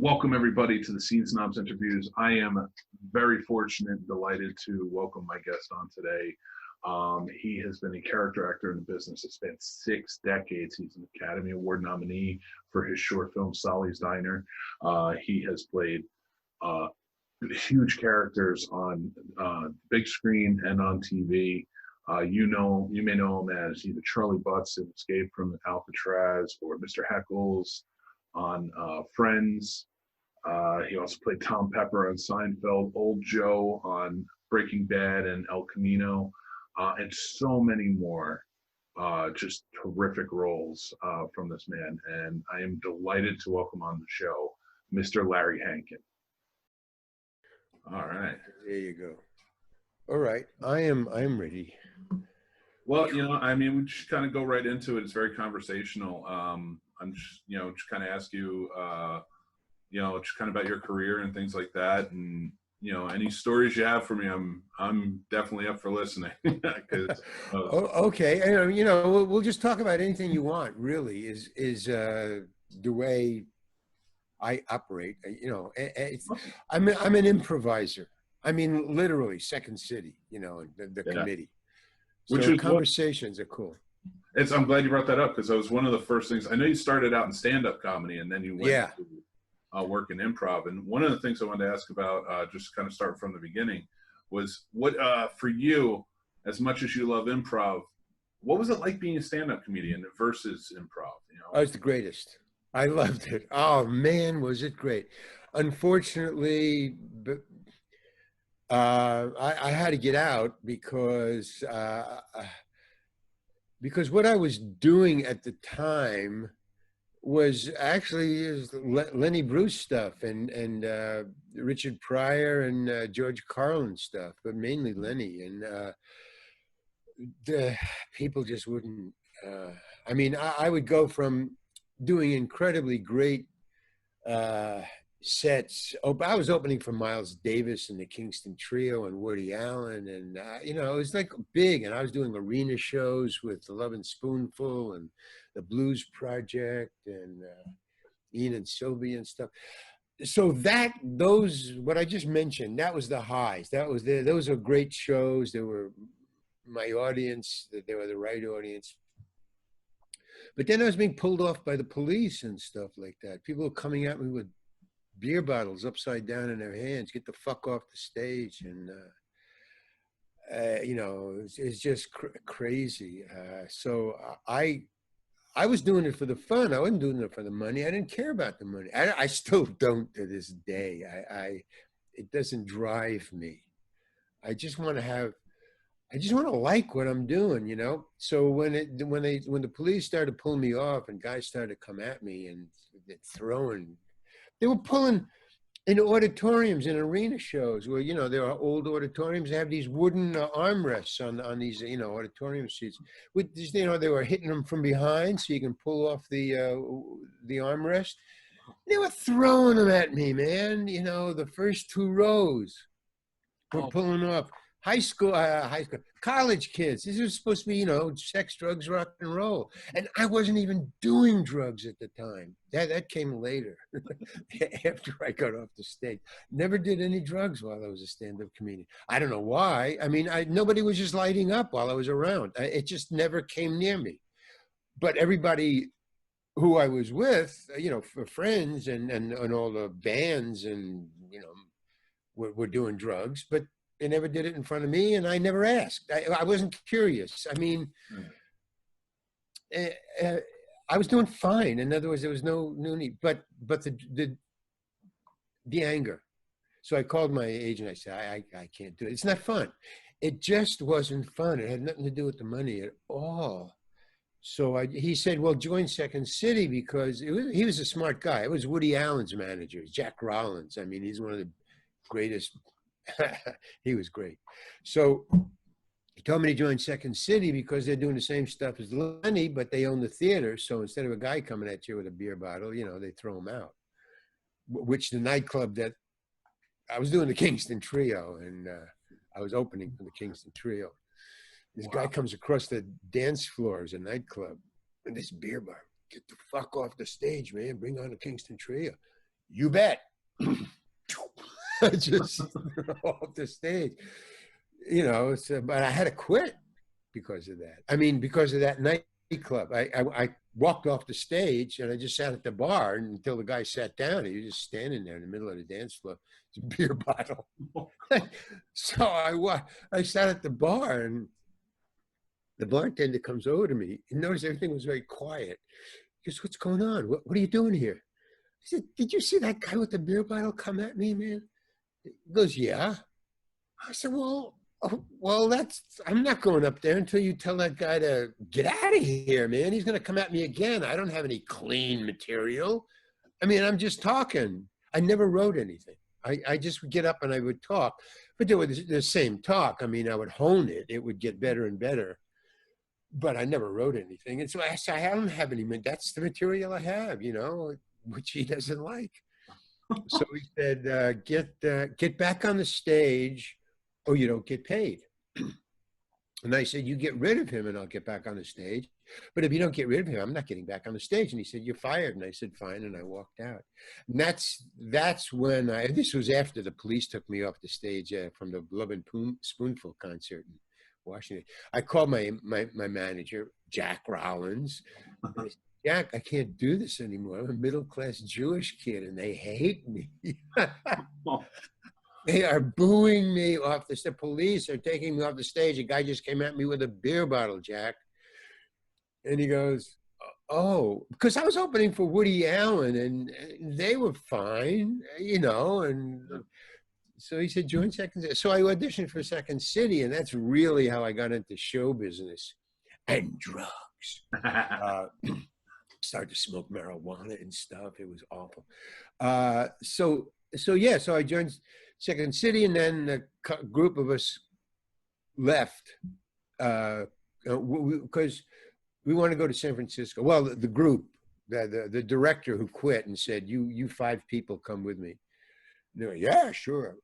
Welcome everybody to the Snobs interviews. I am very fortunate and delighted to welcome my guest on today. He has been a character actor in the business. It's been 6 decades. He's an Academy Award nominee for his short film Solly's Diner. He has played huge characters on big screen and on TV. You may know him as either Charlie Butts in Escape from Alcatraz or Mr. Heckles on Friends. He also played Tom Pepper on Seinfeld, Old Joe on Breaking Bad and El Camino, and so many more. Just terrific roles from this man. And I am delighted to welcome on the show, Mr. Larry Hankin. All right. There you go. All right. I am ready. Well, we just kind of go right into it. It's very conversational. I'm just, just kind of ask you, just kind of about your career and things like that. And, any stories you have for me, I'm definitely up for listening. Okay. We'll just talk about anything you want, really, is the way I operate. I'm an improviser. I mean, literally Second City, the committee. So conversations are cool. I'm glad you brought that up because that was one of the first things. I know you started out in stand-up comedy and then you went to work in improv. And one of the things I wanted to ask about, just kind of start from the beginning, was what for you, as much as you love improv, what was it like being a stand-up comedian versus improv? Oh, it's the greatest. I loved it. Oh man, was it great. Unfortunately, I had to get out because what I was doing at the time was actually Lenny Bruce stuff and Richard Pryor and George Carlin stuff, but mainly Lenny. And the people just wouldn't. I would go from doing incredibly great sets. I was opening for Miles Davis and the Kingston Trio and Woody Allen, and it was like big. And I was doing arena shows with the Love and Spoonful and the Blues Project and Ian and Sylvia and stuff. So what I just mentioned, that was the highs. Those are great shows. They were my audience. They were the right audience. But then I was being pulled off by the police and stuff like that. People were coming at me with beer bottles upside down in their hands. Get the fuck off the stage. And, it's just crazy. So I was doing it for the fun. I wasn't doing it for the money. I didn't care about the money. I still don't to this day. It doesn't drive me. I just want to like what I'm doing, So when the police started pulling me off and guys started to come at me and they were pulling in auditoriums and arena shows where, there are old auditoriums. They have these wooden armrests on these, auditorium seats. With these, they were hitting them from behind so you can pull off the armrest. They were throwing them at me, man. The first 2 rows were pulling off. High school, college kids. This was supposed to be, sex, drugs, rock and roll. And I wasn't even doing drugs at the time. That came later, after I got off the stage. Never did any drugs while I was a stand-up comedian. I don't know why. I mean, nobody was just lighting up while I was around. It just never came near me. But everybody who I was with, for friends and all the bands and, were doing drugs. But they never did it in front of me, and I never asked. I wasn't curious. I mean, I was doing fine. In other words, there was no need. But the anger. So I called my agent. I said, I can't do it. It's not fun. It just wasn't fun. It had nothing to do with the money at all. So he said, well, join Second City because he was a smart guy. It was Woody Allen's manager, Jack Rollins. I mean, he's one of the greatest. He was great. So he told me to join Second City because they're doing the same stuff as Lenny, but they own the theater. So instead of a guy coming at you with a beer bottle, they throw him out. Which the nightclub that I was doing, the Kingston Trio, and I was opening for the Kingston Trio. This guy comes across the dance floor as a nightclub, and this beer bar, get the fuck off the stage, man. Bring on the Kingston Trio. You bet. Just off the stage, so, but I had to quit because of that. I mean, because of that nightclub. I walked off the stage and I just sat at the bar until the guy sat down. He was just standing there in the middle of the dance floor. It's a beer bottle. So I sat at the bar, and the bartender comes over to me and noticed everything was very quiet. He goes, "What's going on? What are you doing here?" I said, "Did you see that guy with the beer bottle come at me, man?" He goes, "Yeah." I said, well, I'm not going up there until you tell that guy to get out of here, man. He's going to come at me again. I don't have any clean material. I mean, I'm just talking. I never wrote anything. I just would get up and I would talk, but they were the same talk. I mean, I would hone it. It would get better and better, but I never wrote anything. And so I said, I don't have any, that's the material I have, which he doesn't like. So he said, get back on the stage or you don't get paid. And I said, you get rid of him and I'll get back on the stage. But if you don't get rid of him, I'm not getting back on the stage. And he said, you're fired. And I said, fine. And I walked out. And that's when this was after the police took me off the stage from the Love and Spoonful concert in Washington. I called my manager, Jack Rollins. And I said, Jack, I can't do this anymore. I'm a middle-class Jewish kid and they hate me. They are booing me off the police are taking me off the stage. A guy just came at me with a beer bottle, Jack. And he goes, oh, because I was opening for Woody Allen and they were fine, and so he said, join Second City. So I auditioned for Second City, and that's really how I got into show business and drugs. Started to smoke marijuana and stuff. It was awful. So I joined Second City, and then a group of us left because we want to go to San Francisco. Well, the group, the director who quit and said, you 5 people come with me. And they were, yeah, sure.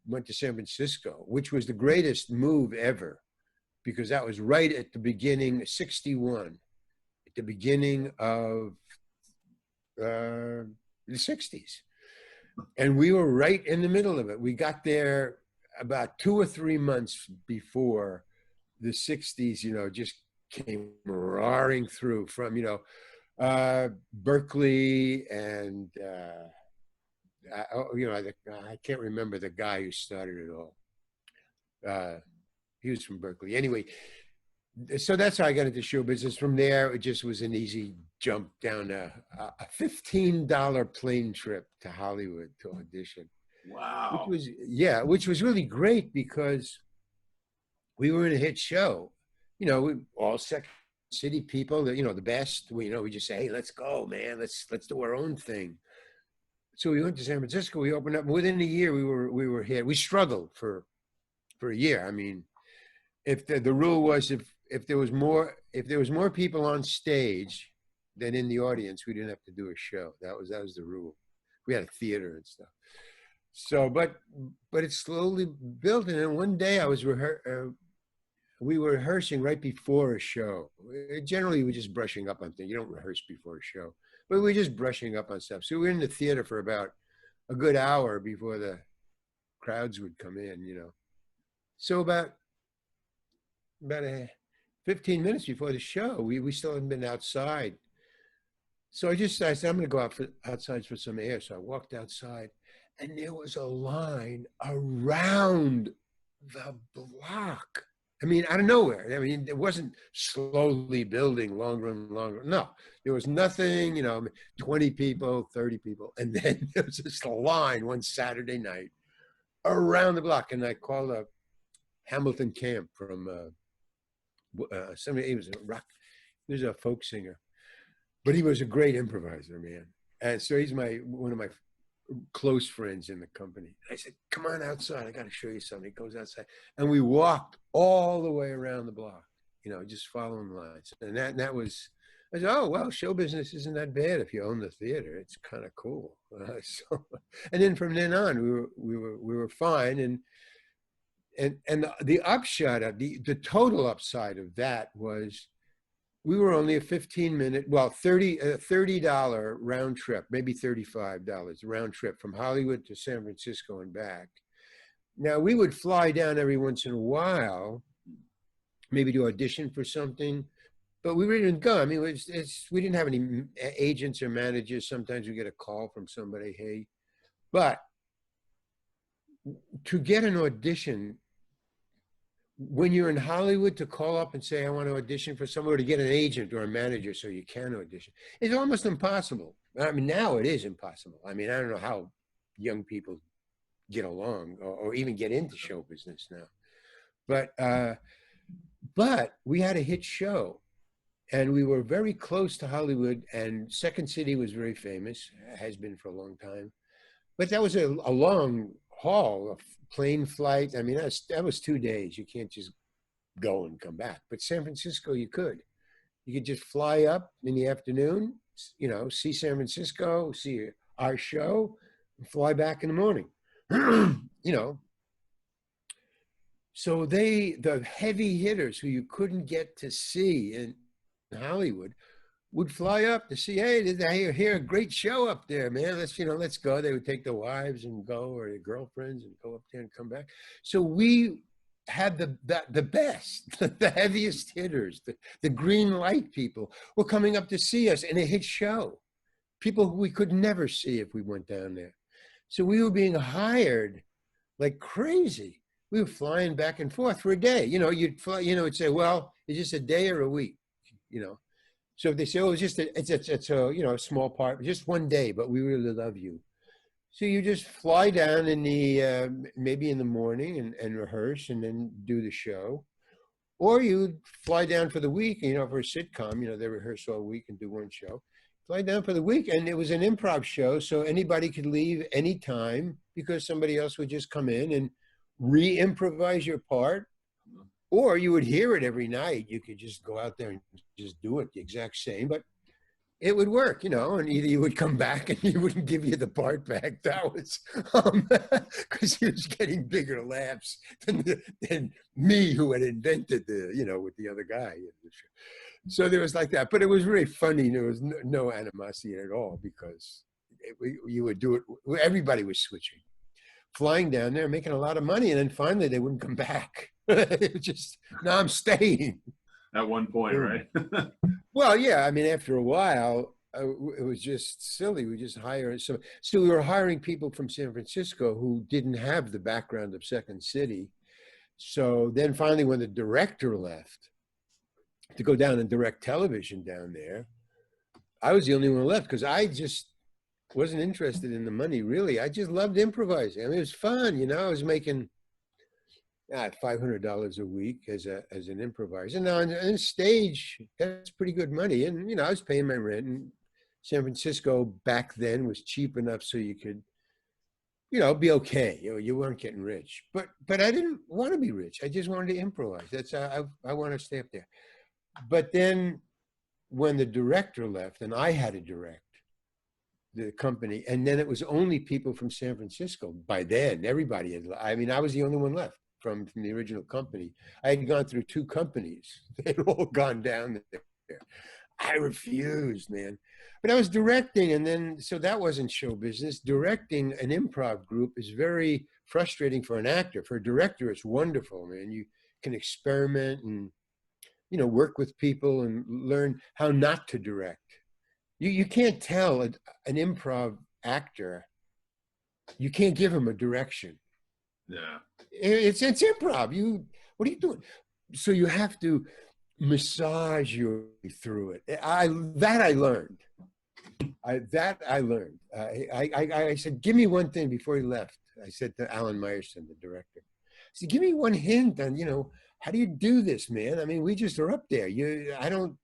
Went to San Francisco, which was the greatest move ever, because that was right at the beginning, 61, at the beginning of the 60s. And we were right in the middle of it. We got there about 2 or 3 months before the 60s, just came roaring through from, Berkeley and, I can't remember the guy who started it all. He was from Berkeley. Anyway, so that's how I got into show business. From there, it just was an easy jump down a $15 plane trip to Hollywood to audition. Wow. Which was really great because we were in a hit show. We all Second City people, the best. We just say, hey, let's go, man. Let's do our own thing. So we went to San Francisco. We opened up. Within a year, we were hit. We struggled for a year. I mean, if the rule was if there was more people on stage than in the audience, we didn't have to do a show. That was the rule. We had a theater and stuff. So, but it slowly built. And then one day we were rehearsing right before a show. Generally, we're just brushing up on things. You don't rehearse before a show, but we're just brushing up on stuff. So we were in the theater for about a good hour before the crowds would come in, So about 15 minutes before the show, we still hadn't been outside. So I said, I'm going to go outside for some air. So I walked outside, and there was a line around the block. I mean, out of nowhere. I mean, it wasn't slowly building longer and longer. No, there was nothing, 20 people, 30 people. And then there was this line one Saturday night around the block. And I called up Hamilton Camp from somebody. He was a folk singer, but he was a great improviser, man. And so he's one of my close friends in the company. I said, come on outside. I got to show you something. He goes outside. And we walked all the way around the block, just following the lines. And that was, I said, oh, well, show business isn't that bad if you own the theater. It's kind of cool. And then from then on, we were fine. And the upshot of the total upside of that was we were only a 15-minute, well, $30 round trip, maybe $35 round trip from Hollywood to San Francisco and back. Now we would fly down every once in a while, maybe to audition for something, but we really didn't go. I mean, we didn't have any agents or managers. Sometimes we get a call from somebody, hey, but to get an audition, when you're in Hollywood, to call up and say, I want to audition for somewhere, to get an agent or a manager so you can audition, it's almost impossible. I mean, now it is impossible. I mean, I don't know how young people get along or even get into show business now. But we had a hit show and we were very close to Hollywood, and Second City was very famous, has been for a long time. But that was a long haul, a plane flight. I mean, that was 2 days. You can't just go and come back. But San Francisco, you could. You could just fly up in the afternoon, you know, see San Francisco, see our show, and fly back in the morning. You know. So the heavy hitters who you couldn't get to see in Hollywood would fly up to see, hey, did I hear a great show up there, man? Let's go. They would take their wives and go, or their girlfriends, and go up there and come back. So we had the best, the heaviest hitters, the green light people were coming up to see us in a hit show. People who we could never see if we went down there. So we were being hired like crazy. We were flying back and forth for a day. You know, you'd fly, you know, it'd say, well, it's just a day or a week, you know. So if they say, oh, it's just it's a, you know, a small part, just one day, but we really love you. So you just fly down in the, maybe in the morning and rehearse and then do the show. Or you'd fly down for the week, you know, for a sitcom, you know, they rehearse all week and do one show. Fly down for the week, and it was an improv show, so anybody could leave anytime because somebody else would just come in and re-improvise your part. Or you would hear it every night. You could just go out there and just do it the exact same, but it would work, you know, and either you would come back and he wouldn't give you the part back. That was, because he was getting bigger laughs than me, who had invented the, you know, with the other guy. So there was like that, but it was really funny. There was no animosity at all because you would do it. Everybody was switching, flying down there, making a lot of money. And then finally they wouldn't come back. It was just, no, I'm staying. At one point, right? Well, yeah. I mean, after a while, it was just silly. We just hired. So we were hiring people from San Francisco who didn't have the background of Second City. So then finally, when the director left to go down and direct television down there, I was the only one left because I just wasn't interested in the money, really. I just loved improvising. I mean, it was fun, you know. I was making $500 a week as an improviser. Now on stage, that's pretty good money. And, you know, I was paying my rent, and San Francisco back then was cheap enough so you could, you know, be okay. You weren't getting rich, but I didn't want to be rich. I just wanted to improvise. That's, I want to stay up there. But then when the director left and I had to direct the company, and then it was only people from San Francisco. By then, everybody had, I mean, I was the only one left from the original company. I had gone through 2 companies. They'd all gone down there. I refused, man. But I was directing, and then, so that wasn't show business. Directing an improv group is very frustrating for an actor. For a director, it's wonderful, man. You can experiment and, you know, work with people and learn how not to direct. You can't tell an improv actor, you can't give him a direction. Yeah. It's improv. What are you doing? So you have to massage your way through it. I learned. I said, give me one thing before he left. I said to Alan Meyerson, the director, I said, give me one hint on, you know, how do you do this, man? I mean, we just are up there. I don't,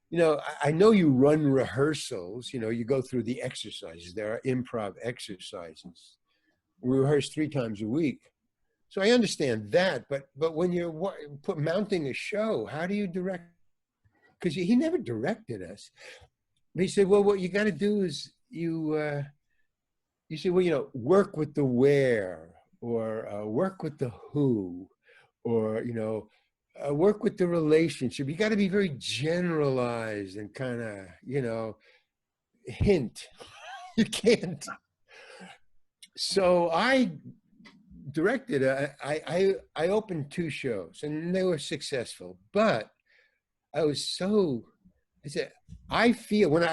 you know, I know you run rehearsals, you know, you go through the exercises. There are improv exercises. We rehearse 3 times a week. So I understand that, but when you're mounting a show, how do you direct? Because he never directed us. But he said, well, what you got to do is you say, well, you know, work with the where, or work with the who, or, you know, work with the relationship. You got to be very generalized and kind of, hint. You can't. So I directed. I opened 2 shows, and they were successful. But I was so. I said, I feel when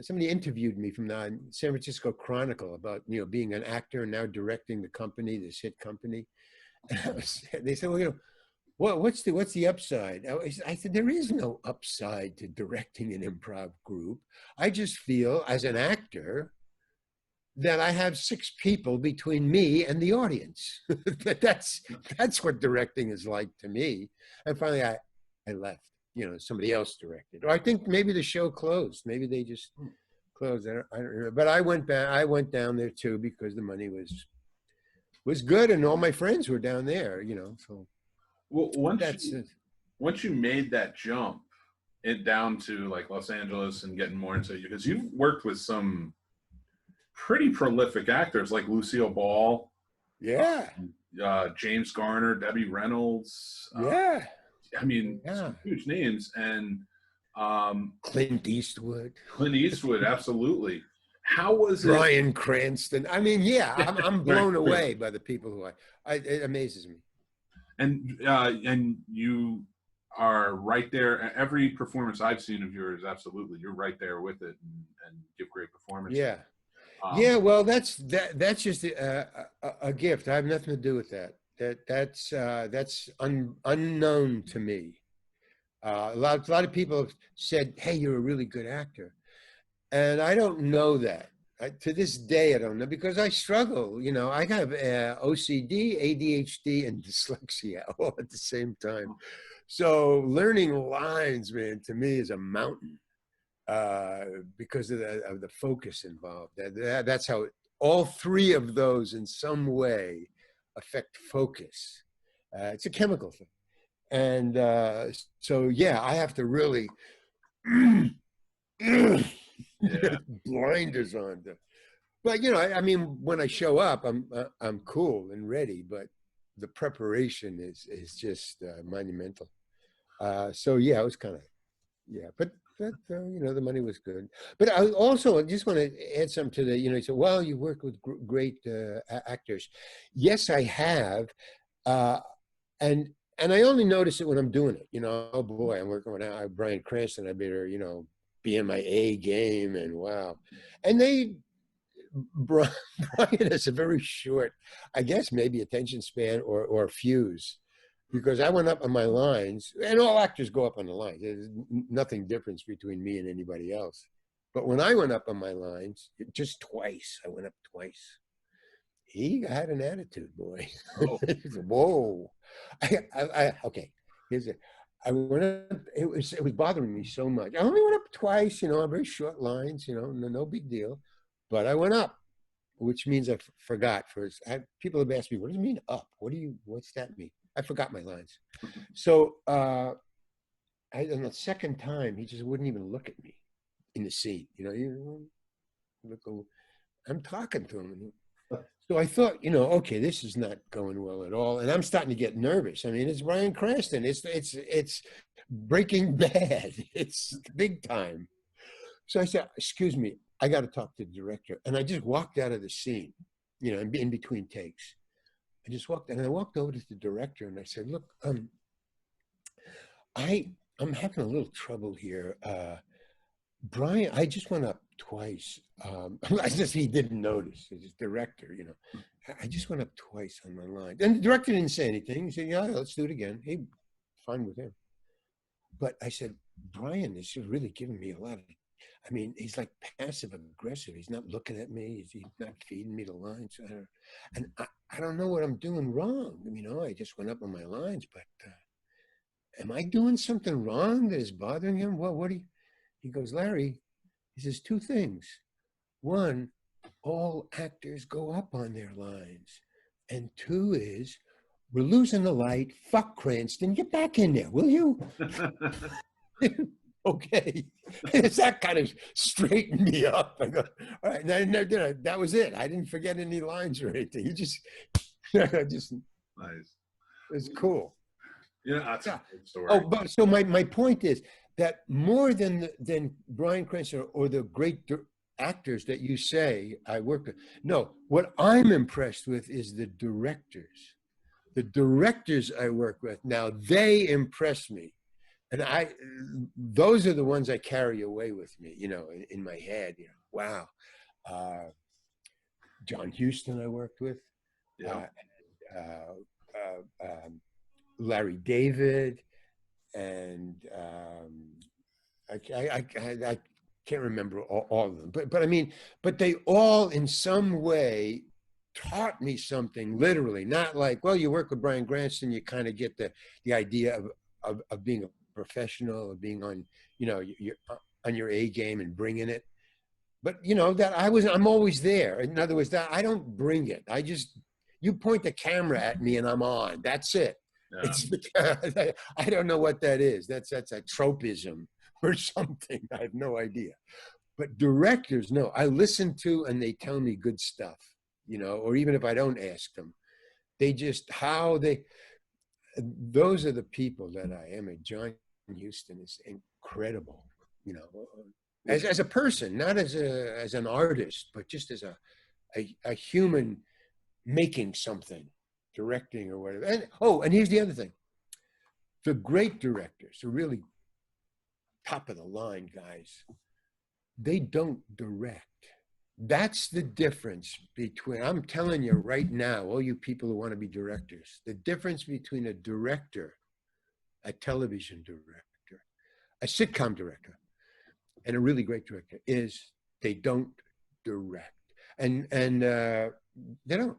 somebody interviewed me from the San Francisco Chronicle about being an actor and now directing the company, this hit company. And they said, well, what's the upside? I said, there is no upside to directing an improv group. I just feel as an actor that I have 6 people between me and the audience. That's what directing is like to me. And finally, I left. Somebody else directed, or I think maybe the show closed. Maybe they just closed. I don't know. But I went back. I went down there too because the money was good, and all my friends were down there. So. Well, once you made that jump down to like Los Angeles and getting more into, because you've worked with some pretty prolific actors like Lucille Ball, James Garner, Debbie Reynolds, I mean, some huge names, and Clint Eastwood. Absolutely. How was Bryan Cranston? I mean, I'm blown away by the people who it amazes me. And you are right there. Every performance I've seen of yours, absolutely, you're right there with it and give great performances. Yeah. Well, that's just a gift. I have nothing to do with that. That's unknown to me. A lot of people have said, "Hey, you're a really good actor," and I don't know that. To this day, I don't know because I struggle. I have OCD, ADHD, and dyslexia all at the same time. So learning lines, man, to me is a mountain because of the focus involved. That's how all 3 of those in some way affect focus. It's a chemical thing. And so, I have to really blinders on. But, I mean, when I show up, I'm cool and ready, but the preparation is just monumental. So, it was kind of, but the money was good. But I also just want to add something to that. You said, well, you worked with great actors. Yes, I have. And I only notice it when I'm doing it. Oh boy, I'm working with Bryan Cranston. I better, be in my A game, and wow. And Bryan has a very short, I guess maybe attention span or fuse, because I went up on my lines, and all actors go up on the lines. There's nothing difference between me and anybody else. But when I went up on my lines, just twice, I went up twice. He had an attitude, boy. Oh. Whoa. Okay. I went up, it was bothering me so much. I only went up twice, very short lines, no big deal. But I went up, which means I forgot. People have asked me, what does it mean up? What's that mean? I forgot my lines. So on the second time, he just wouldn't even look at me in the scene. I'm talking to him. So I thought, okay, this is not going well at all. And I'm starting to get nervous. I mean, it's Bryan Cranston. It's Breaking Bad. It's big time. So I said, excuse me, I got to talk to the director. And I just walked out of the scene, in between takes. I just walked, and I walked over to the director and I said, look, I'm having a little trouble here. Bryan, I just went up twice. He didn't notice. He's director, I just went up twice on my line. And the director didn't say anything. He said, yeah, let's do it again. Hey, fine with him. But I said, Bryan is really giving me a lot of, he's like passive aggressive. He's not looking at me. He's not feeding me the lines. And I don't know what I'm doing wrong. I just went up on my lines, but am I doing something wrong that is bothering him? Well, he goes, Larry, he says 2 things. One, all actors go up on their lines. And 2 is, we're losing the light. Fuck Cranston. Get back in there, will you? Okay. That kind of straightened me up. I go, all right. That was it. I didn't forget any lines or anything. He just nice. It's cool. Yeah, that's Yeah. a good story. Oh, but so my point is that more than Bryan Cranston or the great actors that you say I work with, no, what I'm impressed with is the directors. The directors I work with now, they impress me. And those are the ones I carry away with me, in my head, wow. John Huston I worked with, Yeah. uh, uh, Larry David, and I can't remember all of them, but I mean, but they all in some way taught me something, literally, not like, well, you work with Bryan Cranston, you kind of get the idea of being a professional, of being on, you're on your A game and bringing it. But that I'm always there. In other words, that I don't bring it. You point the camera at me and I'm on. That's it. Yeah. It's I don't know what that is. That's a tropism or something. I have no idea. But directors, no, I listen to and they tell me good stuff, or even if I don't ask them, they just those are the people that I am. And John Huston is incredible, as a person, not as an artist, but just as a human making something, directing or whatever. And here's the other thing: the great directors, the really top of the line guys, they don't direct. That's the difference between, I'm telling you right now, all you people who want to be directors, the difference between a director, a television director, a sitcom director, and a really great director is they don't direct. And they don't.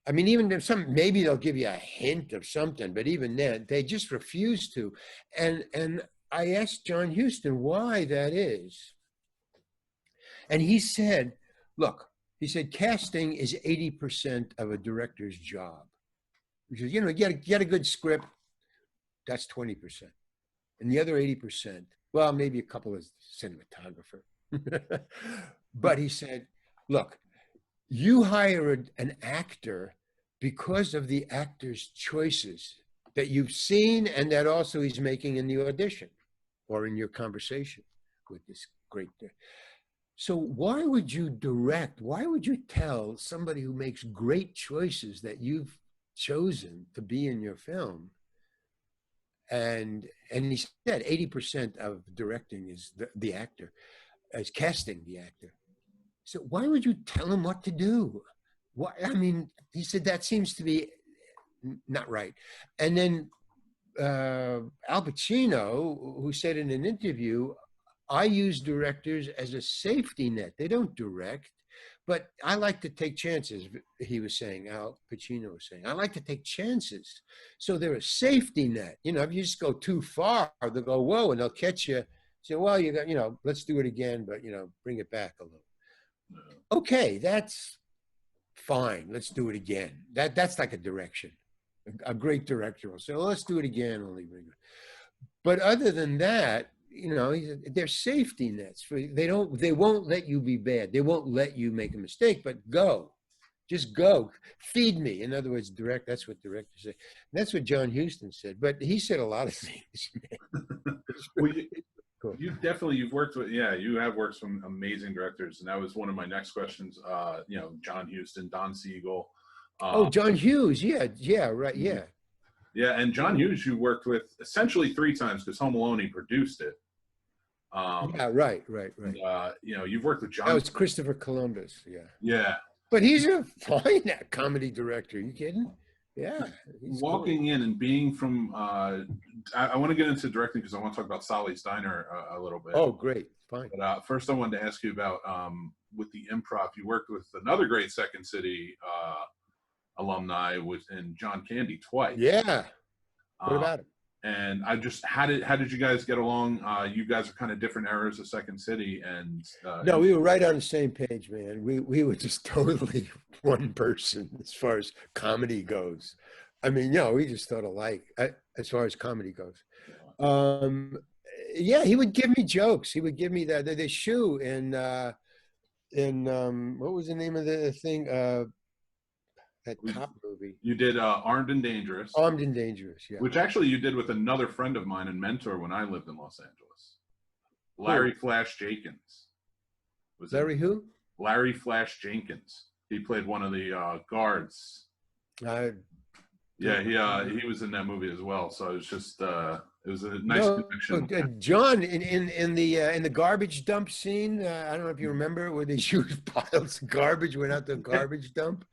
I mean, even if maybe they'll give you a hint of something, but even then, they just refuse to. And I asked John Huston why that is. And he said, look, casting is 80% of a director's job. Because, you get a good script, that's 20%. And the other 80%, well, maybe a couple of cinematographer. But he said, look, you hire an actor because of the actor's choices that you've seen and that also he's making in the audition or in your conversation with this great. So why would you direct? Why would you tell somebody who makes great choices that you've chosen to be in your film? And he said 80% of directing is the actor, is casting the actor. So why would you tell him what to do? Why? I mean, he said that seems to be not right. And then Al Pacino, who said in an interview, I use directors as a safety net. They don't direct, but I like to take chances. He was saying, Al Pacino was saying, I like to take chances. So they're a safety net. If you just go too far, they'll go, whoa, and they'll catch you. Say, well, you got, let's do it again, but, bring it back a little. Okay, that's fine. Let's do it again. That's like a direction. A great director will say, well, let's do it again. Only bring it. But other than that, they're safety nets. They won't let you be bad. They won't let you make a mistake, but just go. Feed me. In other words, direct. That's what directors say. That's what John Huston said. But he said a lot of things. Well, cool. You have worked with, you have worked with some amazing directors. And that was one of my next questions. John Huston, Don Siegel. John Hughes. Yeah, right. Yeah. Yeah, and John Hughes you worked with essentially 3 times because Home Alone, he produced it. Yeah, right. You've worked with John. That was Christopher Columbus, yeah. Yeah. But he's a fine comedy director. Are you kidding? Yeah. Walking in and being from, I want to get into directing because I want to talk about Solly's Diner a little bit. Oh, great. Fine. But first I wanted to ask you about, with the Improv, you worked with another great Second City alumni in John Candy twice. Yeah. What about him? And how did you guys get along? You guys are kind of different eras of Second City, and no, we were right on the same page, man. We were just totally one person as far as comedy goes. I mean, we just thought alike as far as comedy goes. Yeah, he would give me jokes. He would give me the shoe in what was the name of the thing? that cop movie. You did Armed and Dangerous. Armed and Dangerous, yeah. Which actually you did with another friend of mine and mentor when I lived in Los Angeles. Larry Flash Jenkins. Larry who? Larry Flash Jenkins. He played one of the guards. Yeah, he was in that movie as well. So it was just it was a nice connection. John in the garbage dump scene. I don't know if you remember where these huge piles of garbage went out to a garbage dump.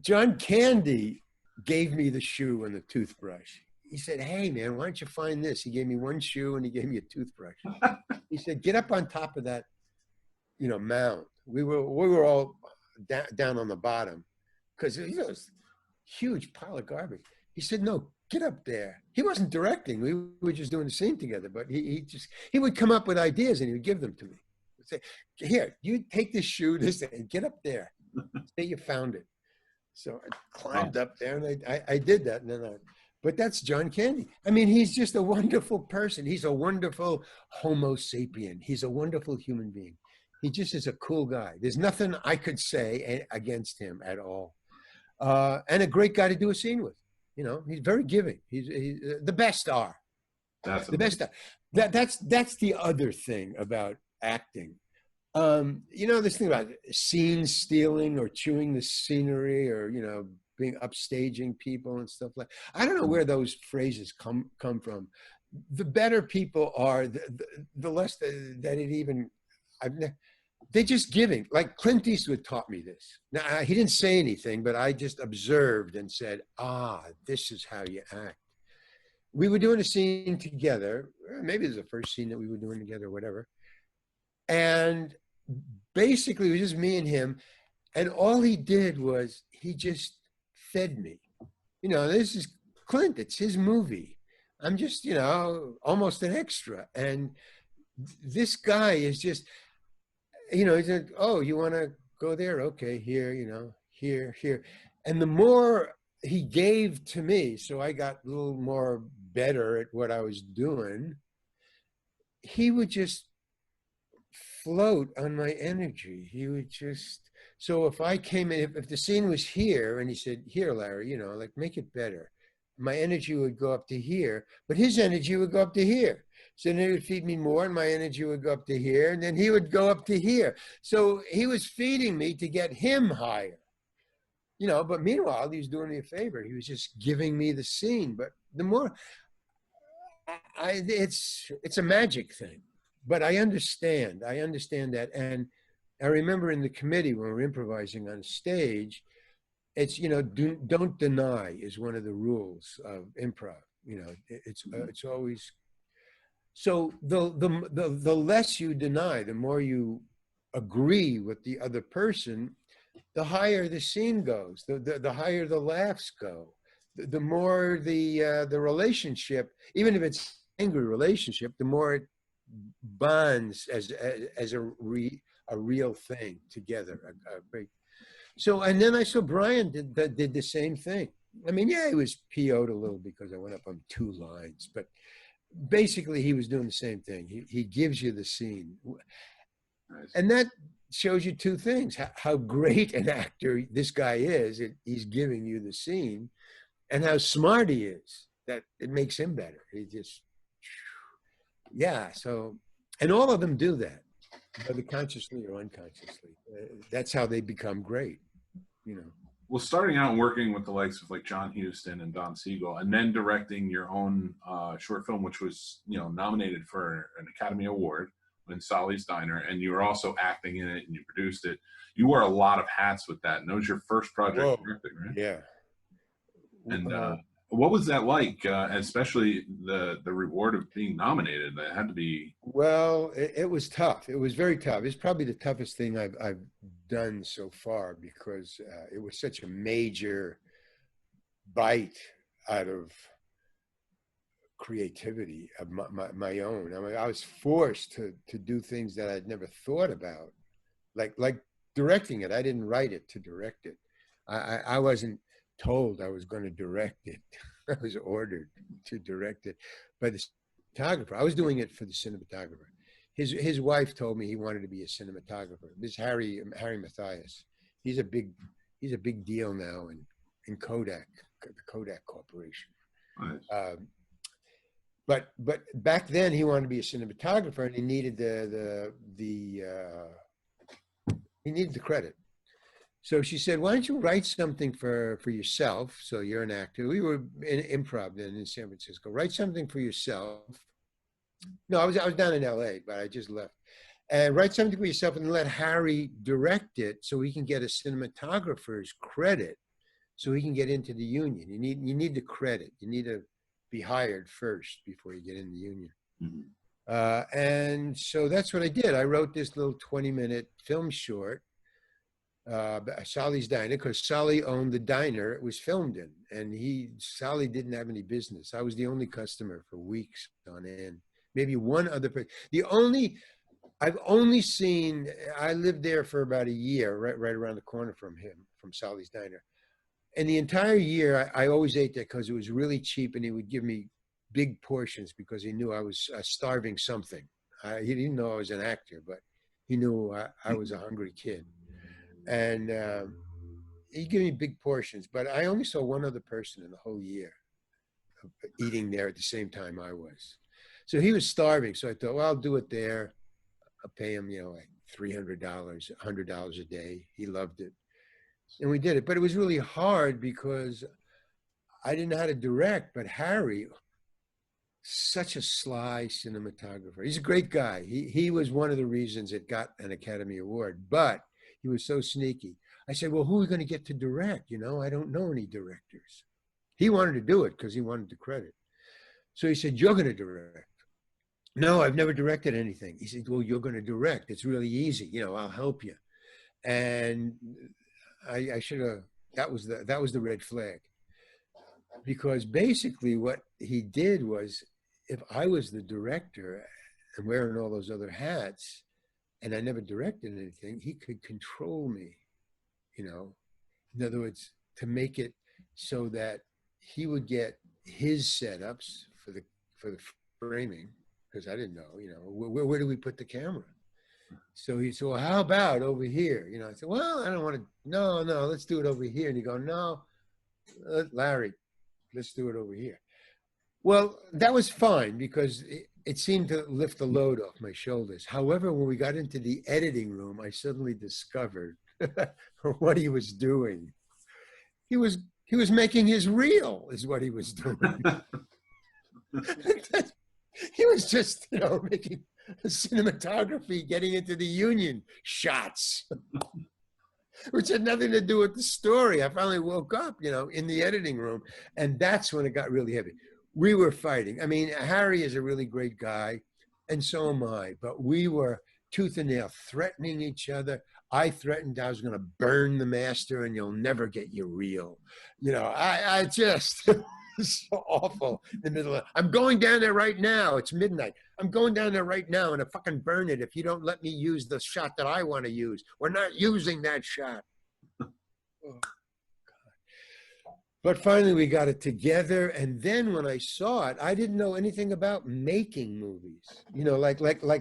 John Candy gave me the shoe and the toothbrush. He said, "Hey man, why don't you find this?" He gave me one shoe and he gave me a toothbrush. He said, "Get up on top of that, mound." We were all down on the bottom because it's huge pile of garbage. He said, "No, get up there." He wasn't directing. We were just doing the scene together, but he would come up with ideas and he would give them to me. He'd say, "Here, you take this shoe, this and get up there. Say you found it." So I climbed up there and I did that. And then but that's John Candy. I mean, he's just a wonderful person. He's a wonderful Homo sapien. He's a wonderful human being. He just is a cool guy. There's nothing I could say against him at all. And a great guy to do a scene with. He's very giving. He's the best star. That's the best star. That's the other thing about acting. This thing about scene stealing or chewing the scenery or being upstaging people and stuff like. I don't know where those phrases come from. The better people are, the less that it even. They're just giving. Like Clint Eastwood taught me this. Now, he didn't say anything, but I just observed and said, this is how you act. We were doing a scene together. Maybe it was the first scene that we were doing together, whatever. And basically, it was just me and him. And all he did was he just fed me. This is Clint. It's his movie. I'm just, almost an extra. And this guy is just... he said, "Oh, you want to go there? Okay, here, here." And the more he gave to me, so I got a little more better at what I was doing, he would just float on my energy. He would just, so if I came in, if the scene was here and he said, "Here, Larry, make it better," my energy would go up to here, but his energy would go up to here. So then he would feed me more and my energy would go up to here, and then he would go up to here. So he was feeding me to get him higher. But meanwhile, he was doing me a favor. He was just giving me the scene. But the more, it's a magic thing. But I understand that. And I remember in the committee when we were improvising on stage, it's, don't deny is one of the rules of improv. It's always... So the less you deny, the more you agree with the other person, the higher the scene goes, the higher the laughs go, the more the relationship, even if it's an angry relationship, the more it bonds as a real thing together. So, and then I saw Brian did the same thing. I mean, yeah, he was PO'd a little because I went up on 2 lines, but basically he was doing the same thing. He gives you the scene. Nice. And that shows you 2 things: how great an actor this guy is, he's giving you the scene, and how smart he is, that it makes him better. He just, so, and all of them do that, whether consciously or unconsciously. That's how they become great, Well, starting out and working with the likes of like John Huston and Don Siegel, and then directing your own short film, which was nominated for an Academy Award in Solly's Diner, and you were also acting in it and you produced it. You wore a lot of hats with that, and that was your first project directing, right? Yeah. And what was that like, especially the reward of being nominated? That had to be... Well, it was tough. It was very tough. It's probably the toughest thing I've done so far, because it was such a major bite out of creativity of my own. I mean, I was forced to do things that I'd never thought about, like directing it. I didn't write it to direct it. I wasn't told I was going to direct it. I was ordered to direct it by the cinematographer. I was doing it for the cinematographer. His wife told me he wanted to be a cinematographer. This Harry Matthias. He's he's a big deal now in Kodak, the Kodak Corporation. Nice. But back then he wanted to be a cinematographer, and he needed he needed the credit. So she said, "Why don't you write something for yourself? So you're an actor." We were in Improv then in San Francisco. Write something for yourself. No, I was down in L.A., but I just left. And write something for yourself, and let Harry direct it, so he can get a cinematographer's credit, so he can get into the union. You need the credit. You need to be hired first before you get in the union. Mm-hmm. And so that's what I did. I wrote this little 20-minute film short, Sally's Diner, because Sally owned the diner it was filmed in, and Sally didn't have any business. I was the only customer for weeks on end. Maybe one other person. I've only seen. I lived there for about a year, right around the corner from Sally's Diner. And the entire year, I always ate there because it was really cheap, and he would give me big portions because he knew I was starving something. He didn't know I was an actor, but he knew I was a hungry kid. And he gave me big portions, but I only saw one other person in the whole year eating there at the same time I was. So he was starving. So I thought, well, I'll do it there. I'll pay him, like $300, $100 a day. He loved it. And we did it. But it was really hard because I didn't know how to direct, but Harry, such a sly cinematographer. He's a great guy. He was one of the reasons it got an Academy Award, but he was so sneaky. I said, well, who are we going to get to direct? I don't know any directors. He wanted to do it because he wanted the credit. So he said, you're going to direct. No, I've never directed anything. He said, well, you're going to direct. It's really easy. I'll help you. And I should have, that was the red flag. Because basically what he did was, if I was the director and wearing all those other hats, and I never directed anything, he could control me, In other words, to make it so that he would get his setups for the framing, because I didn't know, where do we put the camera? So he said, well, how about over here? I said, well, I don't want to, no, let's do it over here. And he go, no, Larry, let's do it over here. Well, that was fine because it seemed to lift the load off my shoulders. However, when we got into the editing room, I suddenly discovered what he was doing. He was making his reel, is what he was doing. He was just, making cinematography, getting into the union shots, which had nothing to do with the story. I finally woke up, in the editing room, and that's when it got really heavy. We were fighting. I mean, Harry is a really great guy, and so am I, but we were tooth and nail, threatening each other. I threatened I was going to burn the master and you'll never get your reel. I just, it's so awful. In the middle of, I'm going down there right now. It's midnight. I'm going down there right now and I fucking burn it if you don't let me use the shot that I want to use. We're not using that shot. Oh. But finally, we got it together, and then when I saw it, I didn't know anything about making movies. Like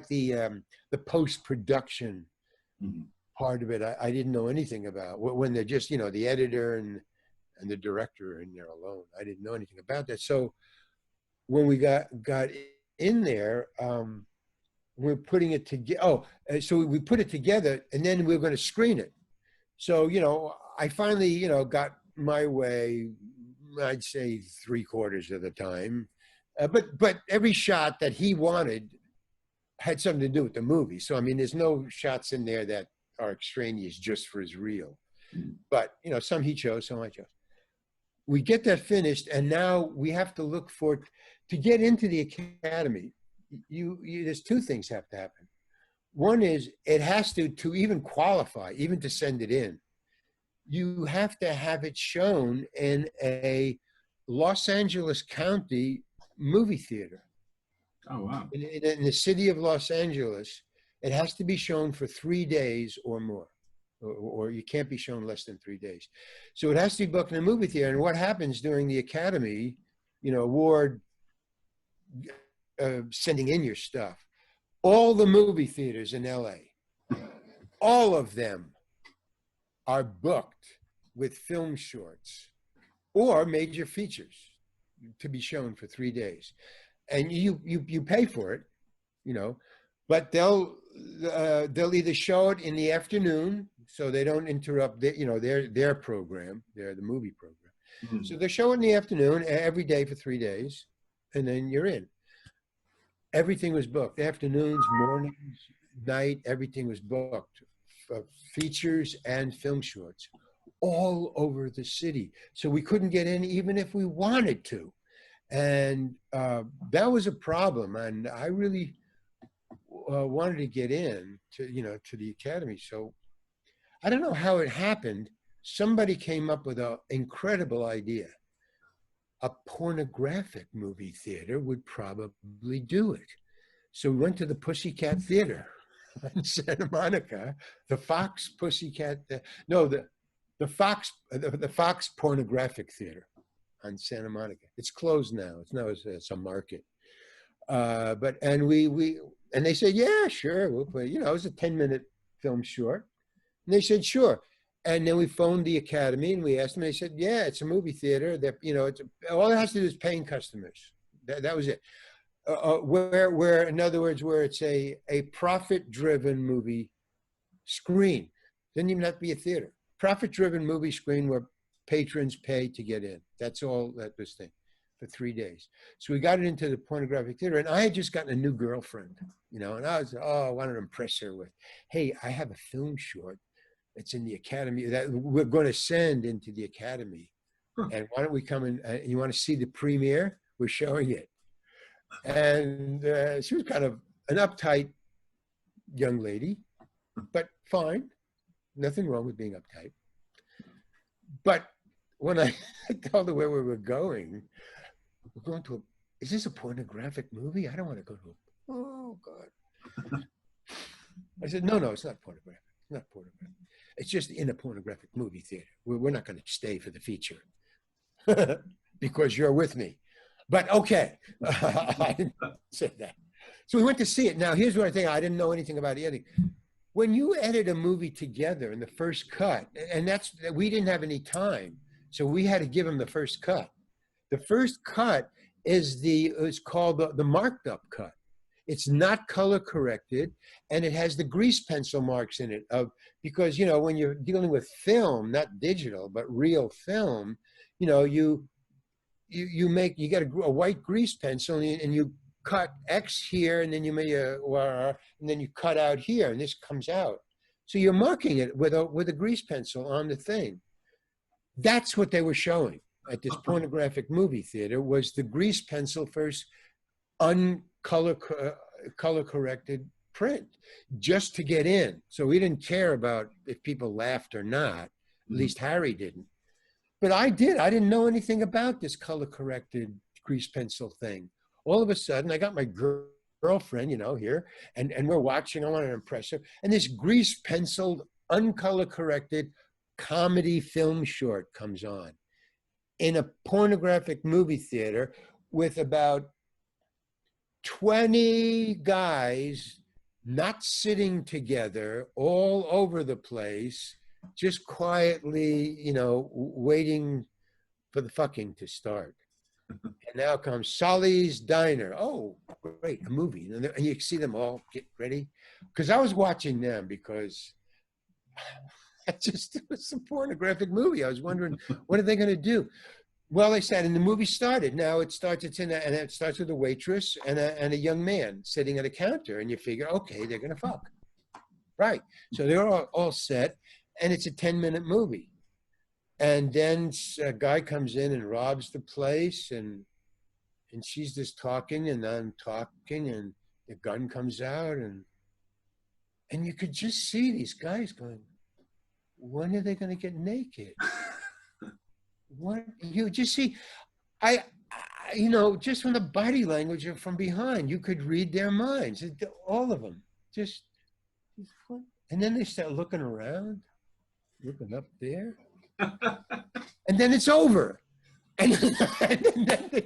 the post-production part of it. I didn't know anything about when they're just the editor and the director are in there alone. I didn't know anything about that. So when we got in there, we're putting it together. So we put it together, and then we were going to screen it. So I finally got my way, I'd say 3/4 of the time, but every shot that he wanted had something to do with the movie. So I mean, there's no shots in there that are extraneous just for his reel. But some he chose, some I chose. We get that finished, and now we have to look to get into the Academy. There's two things have to happen. One is it has to even qualify, even to send it in. You have to have it shown in a Los Angeles County movie theater. Oh, wow. In the city of Los Angeles, it has to be shown for 3 days or more, or you can't be shown less than 3 days. So it has to be booked in a movie theater. And what happens during the Academy, award sending in your stuff, all the movie theaters in LA, all of them are booked with film shorts or major features to be shown for 3 days. And you pay for it, you know, but they'll either show it in the afternoon so they don't interrupt their program, the movie program. Mhm. So they show it in the afternoon every day for 3 days, and then you're in. Everything was booked. Afternoons, mornings, night, everything was booked. Features and film shorts all over the city. So we couldn't get in even if we wanted to. And that was a problem. And I really wanted to get in to the Academy. So I don't know how it happened. Somebody came up with an incredible idea. A pornographic movie theater would probably do it. So we went to the Pussycat Theater in Santa Monica, the Fox Pussycat, the Fox Pornographic Theater on Santa Monica. It's closed now. It's a market. And they said, yeah, sure, we'll play. You know, it was a 10-minute film short. And they said, sure. And then we phoned the Academy and we asked them. They said, yeah, it's a movie theater. That all it has to do is paying customers. That was it. Where in other words, where it's a profit-driven movie screen. Doesn't even have to be a theater. Profit-driven movie screen where patrons pay to get in. That's all that was thing for 3 days. So we got it into the pornographic theater, and I had just gotten a new girlfriend, and I wanted to impress her with, hey, I have a film short. It's in the Academy that we're going to send into the Academy. And why don't we come in? You want to see the premiere? We're showing it. And she was kind of an uptight young lady, but fine. Nothing wrong with being uptight. But when I told her where we were going is this a pornographic movie? I don't want to go to oh, God. I said, no, it's not pornographic. It's not pornographic. It's just in a pornographic movie theater. We're not going to stay for the feature because you're with me. But okay, I didn't say that. So we went to see it. Now, here's what I think. I didn't know anything about editing. When you edit a movie together in the first cut, and we didn't have any time, so we had to give them the first cut. The first cut is called the marked up cut. It's not color corrected, and it has the grease pencil marks in it because when you're dealing with film, not digital but real film, you get a white grease pencil and you cut X here, and then you may and then you cut out here, and this comes out. So you're marking it with a grease pencil on the thing. That's what they were showing at this pornographic movie theater was the grease pencil first color corrected print just to get in. So we didn't care about if people laughed or not. At least Harry didn't. But I did. I didn't know anything about this color corrected grease pencil thing. All of a sudden, I got my girlfriend, here, and we're watching. I want to impress her. And this grease penciled, uncolor corrected comedy film short comes on in a pornographic movie theater with about 20 guys not sitting together all over the place, just quietly, waiting for the fucking to start. And now comes Solly's Diner. Oh, great, a movie. And you see them all get ready. Because I was watching them because it was a pornographic movie. I was wondering, what are they going to do? Well, they said, and the movie started. Now it starts with a waitress and a young man sitting at a counter. And you figure, okay, they're going to fuck. Right. So they're all set. And it's a 10-minute movie. And then a guy comes in and robs the place, and she's just talking, and I'm talking, and the gun comes out, and you could just see these guys going, when are they going to get naked? What you just see, just from the body language or from behind, you could read their minds, all of them, and then they start looking around, looking up there. And then it's over. And then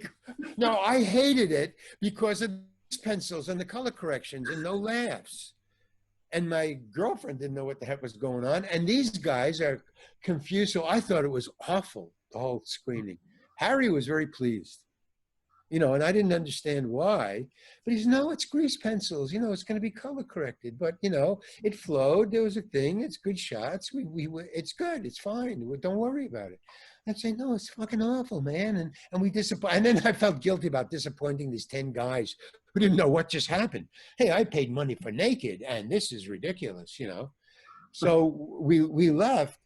no, I hated it because of these pencils and the color corrections and no laughs. And my girlfriend didn't know what the heck was going on. And these guys are confused. So I thought it was awful, the whole screening. Harry was very pleased, you know, and I didn't understand why. But he said, no, it's grease pencils. You know, it's going to be color corrected. But, you know, it flowed. There was a thing. It's good shots. It's good. It's fine. Don't worry about it. I'd say, no, it's fucking awful, man. And we disappoint. And then I felt guilty about disappointing these 10 guys who didn't know what just happened. Hey, I paid money for Naked, and this is ridiculous, you know. So we left,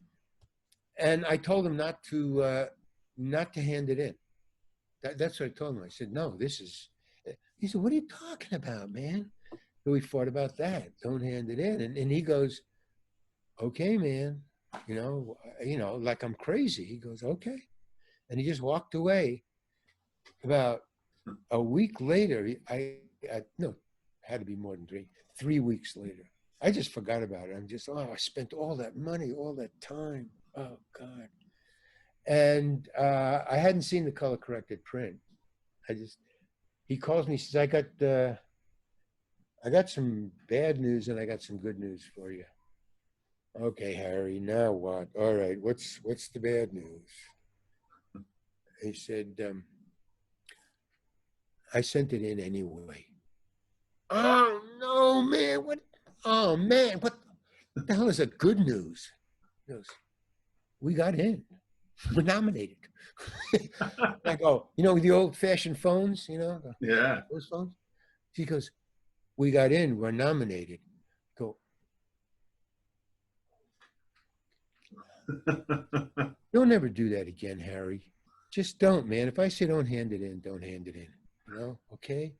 and I told him not to hand it in. That's what I told him. I said, no, this is. He said, what are you talking about, man? So we fought about that. Don't hand it in. And he goes, okay, man. You know, like I'm crazy. He goes, okay. And he just walked away. About a week later, no, had to be more than 3 weeks later. I just forgot about it. I'm just, I spent all that money, all that time. Oh, God. And I hadn't seen the color corrected print. He calls me, he says, I got some bad news and I got some good news for you. Okay, Harry, now what? All right, what's the bad news? He said, I sent it in anyway. Oh, no, man, what? Oh, man, what the hell is the good news? He goes, we got in. We're nominated. I go, you know, the old-fashioned phones, you know? Yeah. Those phones? He goes, we got in, we're nominated. Go, don't ever do that again, Harry. Just don't, man. If I say don't hand it in, don't hand it in. You know, okay?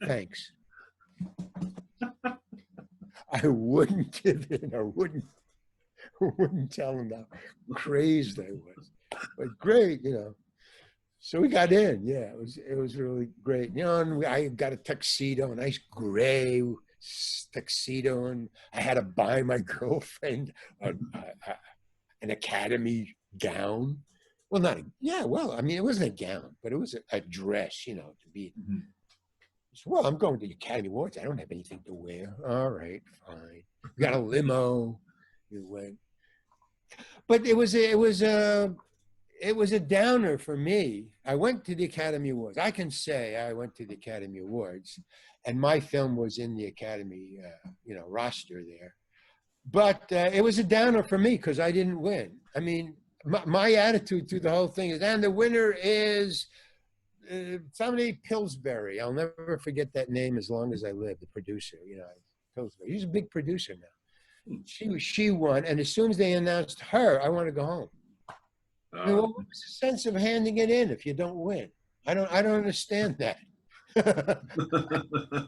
Thanks. I wouldn't give in. I wouldn't tell him how crazed I was. But great, you know. So we got in. Yeah, it was really great. You know, and I got a tuxedo, a nice gray tuxedo, and I had to buy my girlfriend an academy gown. Well, I mean, it wasn't a gown, but it was a dress, you know, to be. Mm-hmm. So, well, I'm going to the Academy Awards. I don't have anything to wear. All right, fine. We got a limo. We went, but it was a downer for me. I went to the Academy Awards. I can say I went to the Academy Awards, and my film was in the Academy, roster there. But it was a downer for me because I didn't win. I mean, my attitude through the whole thing is, and the winner is somebody Pillsbury. I'll never forget that name as long as I live. The producer, you know, Pillsbury. He's a big producer now. She won, and as soon as they announced her, I want to go home. I mean, what was the sense of handing it in if you don't win? I don't understand that.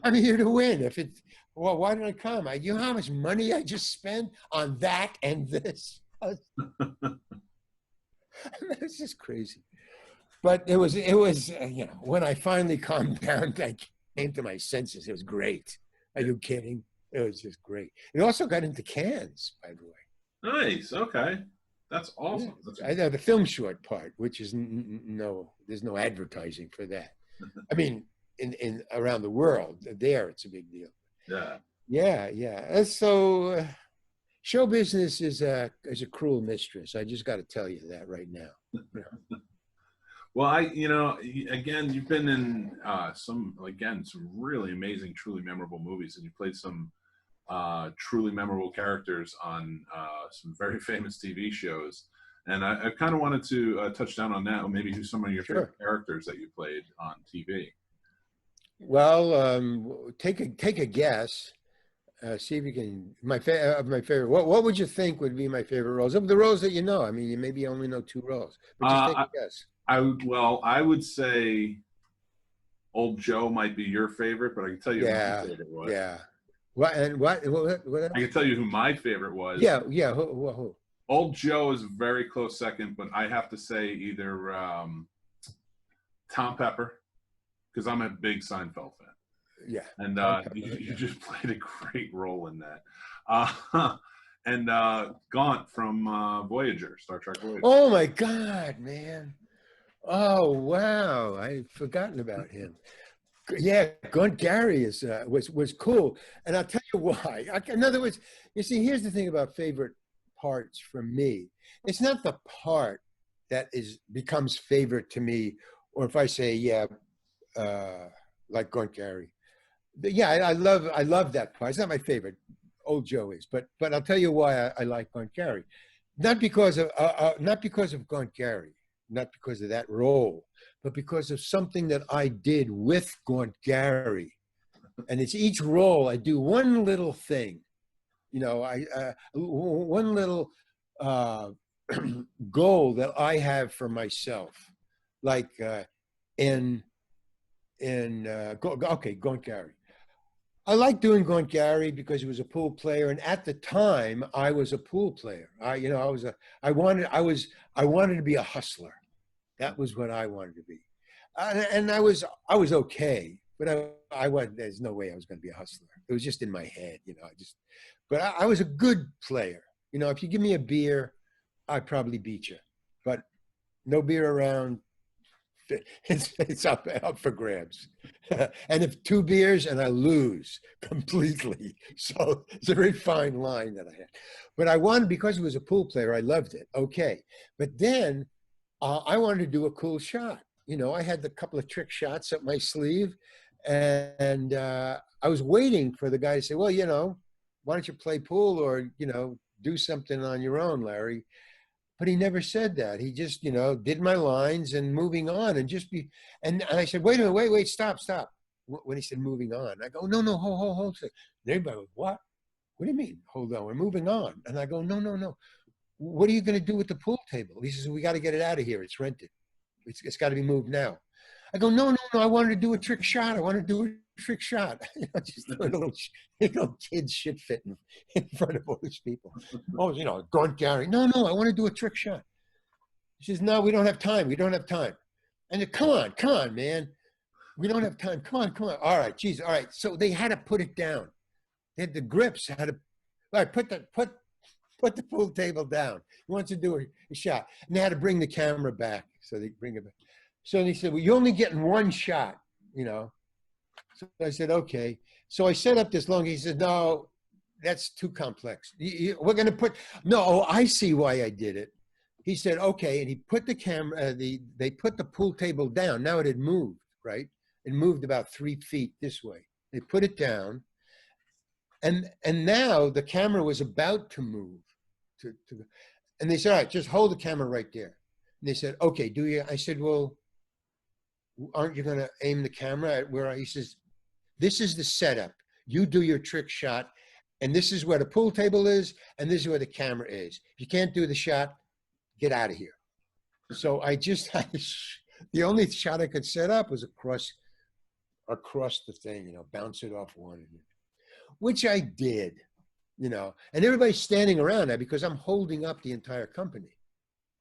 I'm here to win. Well, why did I come? You know how much money I just spent on that and this? It's just crazy. But it was you know, when I finally calmed down, I came to my senses. It was great. Are you kidding? It was just great. It also got into Cannes, by the way. Nice. Okay. That's awesome. Yeah. I know the film short part, which is there's no advertising for that. I mean, in around the world, there it's a big deal. Yeah. Yeah. So show business is a cruel mistress. I just got to tell you that right now. Yeah. Well, again, you've been in some really amazing, truly memorable movies, and you played some truly memorable characters on some very famous TV shows. And I kind of wanted to touch down on that, or maybe who some of your favorite characters that you played on TV. Well, take a guess. See if you can. My favorite. What would you think would be my favorite roles? Of the roles that you know, I mean, you maybe only know 2 roles, but just take a guess. I would say Old Joe might be your favorite, but I can tell you who my favorite was. Yeah. What I can tell you who my favorite was. Yeah. Who? Old Joe is a very close second, but I have to say either Tom Pepper, because I'm a big Seinfeld fan. Yeah. And you just played a great role in that. And Gaunt from Voyager, Star Trek Voyager. Oh my God, man. Oh wow, I'd forgotten about him. Yeah, Gaunt Gary was cool, and I'll tell you why. In other words, you see, here's the thing about favorite parts for me. It's not the part that is becomes favorite to me, or if I say, yeah, like Gaunt Gary. Yeah, I love that part. It's not my favorite. Old Joe is, but I'll tell you why I like Gaunt Gary. Not because of Gaunt Gary, not because of that role, but because of something that I did with Gaunt Gary. And it's each role I do one little thing. You know, I one little uh, goal that I have for myself, like in okay, Gaunt Gary. I like doing Gaunt Gary because he was a pool player, and at the time, I was a pool player. I wanted to be a hustler. That was what I wanted to be, and I was okay, but I was. There's no way I was going to be a hustler. It was just in my head, you know. But I was a good player. You know, if you give me a beer, I'd probably beat you. But no beer around, it's up for grabs. And if 2 beers and I lose completely. So it's a very fine line that I had. But I wanted, because he was a pool player, I loved it. Okay. But then I wanted to do a cool shot. You know, I had a couple of trick shots up my sleeve, and I was waiting for the guy to say, well, you know, why don't you play pool, or, you know, do something on your own, Larry? But he never said that. He just, you know, did my lines and moving on, and just be. And I said, wait a minute, wait, stop. When he said moving on, I go, no, hold. And everybody goes, what? What do you mean? Hold on, we're moving on. And I go, no. What are you going to do with the pool table? He says, we got to get it out of here. It's rented. It's got to be moved now. I go, no. I wanted to do a trick shot. You know, just doing a little kid shit fit in front of all these people. Oh, you know, Gaunt Gary. No, I want to do a trick shot. He says, no, we don't have time. And said, come on, man. We don't have time. Come on. All right, geez. All right. So they had to put it down. They had the grips. Had to, all right, put the pool table down. He wants to do a shot. And they had to bring the camera back. So they bring it back. So they said, well, you're only getting one shot, you know. So I said, okay. So I set up this long. He said, no, that's too complex. We're going to put, no, oh, I see why I did it. He said, okay. And he put the camera, they put the pool table down. Now it had moved, right? It moved about 3 feet this way. They put it down. And now the camera was about to move. And they said, all right, just hold the camera right there. And they said, okay, do you? I said, well, aren't you going to aim the camera at where he says, this is the setup. You do your trick shot, and this is where the pool table is, and this is where the camera is. If you can't do the shot, get out of here. So the only shot I could set up was across the thing, you know, bounce it off one, which I did, you know, and everybody's standing around there because I'm holding up the entire company,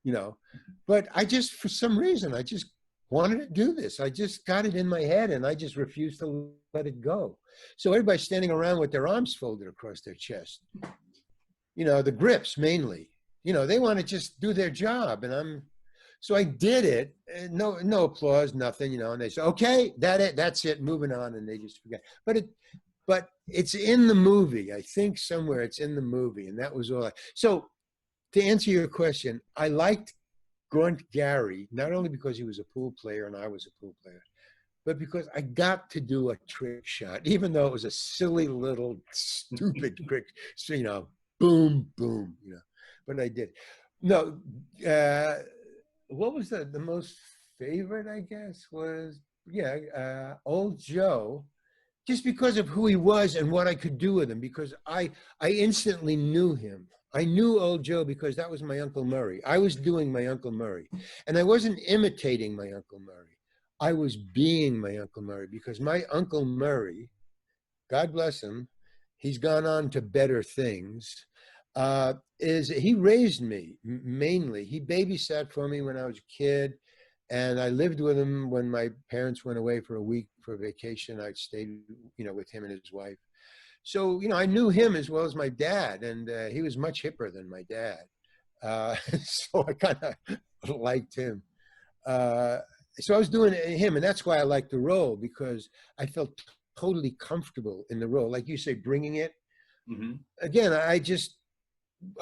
you know, but for some reason, I just wanted to do this. I just got it in my head, and I just refused to let it go. So everybody's standing around with their arms folded across their chest. You know, the grips mainly. You know, they want to just do their job, and so I did it. And no applause, nothing. You know, and they say, okay, that's it, moving on, and they just forget. But it's in the movie. I think somewhere it's in the movie, and that was all. So to answer your question, I liked Gaunt Gary, not only because he was a pool player and I was a pool player, but because I got to do a trick shot, even though it was a silly little stupid trick, you know, boom, you know, but I did. No, what was the most favorite, I guess, was, Old Joe, just because of who he was and what I could do with him, because I instantly knew him. I knew Old Joe because that was my Uncle Murray. I was doing my Uncle Murray. And I wasn't imitating my Uncle Murray. I was being my Uncle Murray, because my Uncle Murray, God bless him, he's gone on to better things, he raised me, mainly. He babysat for me when I was a kid. And I lived with him when my parents went away for a week for vacation. I stayed, you know, with him and his wife. So, you know, I knew him as well as my dad, and he was much hipper than my dad. So I kind of liked him. so I was doing him, and that's why I liked the role, because I felt totally comfortable in the role. Like you say, bringing it. Mm-hmm. Again, I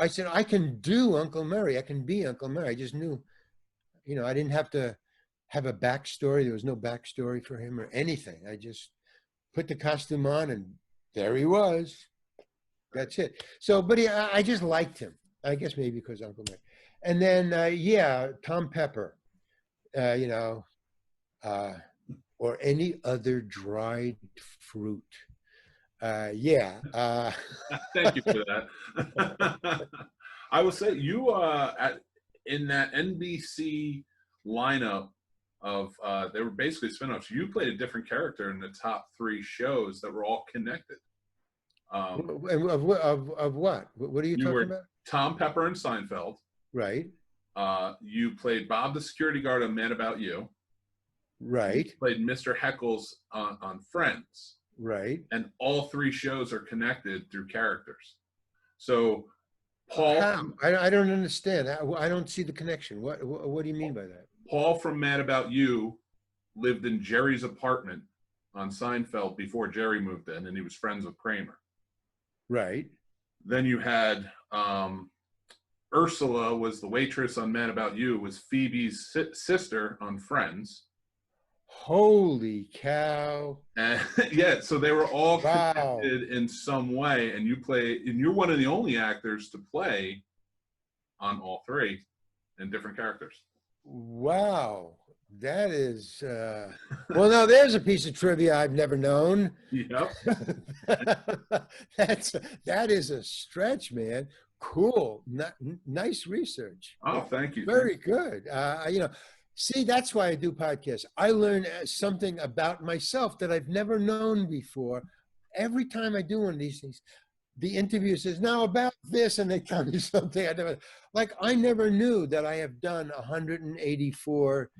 said, I can do Uncle Murray. I can be Uncle Murray. I just knew, I didn't have to have a backstory. There was no backstory for him or anything. I just put the costume on, and there he was. That's it. So, but I just liked him. I guess maybe because Uncle Murray. And then, Tom Pepper, or any other dried fruit. Yeah. Thank you for that. I will say you in that NBC lineup of they were basically spin-offs. You played a different character in the top 3 shows that were all connected. Of what? What are you You talking were about? Tom Pepper in Seinfeld. Right. You played Bob the security guard on Mad About You. Right. You played Mr. Heckles on Friends. Right. And all 3 shows are connected through characters. So Paul, How? I don't understand. I don't see the connection. What do you mean by that? Paul from Mad About You lived in Jerry's apartment on Seinfeld before Jerry moved in, and he was friends with Kramer. Right. Then you had Ursula was the waitress on Mad About You, was Phoebe's sister on Friends. Holy cow. And yeah, so they were all connected in some way, and you're one of the only actors to play on all 3 in different characters. Wow. That is well, now there's a piece of trivia I've never known. Yep. That is a stretch, man. Cool. Nice research. Oh, thank you. Very good. See, that's why I do podcasts. I learn something about myself that I've never known before. Every time I do one of these things, the interviewer says, now about this, and they tell me something I never knew that I have done 184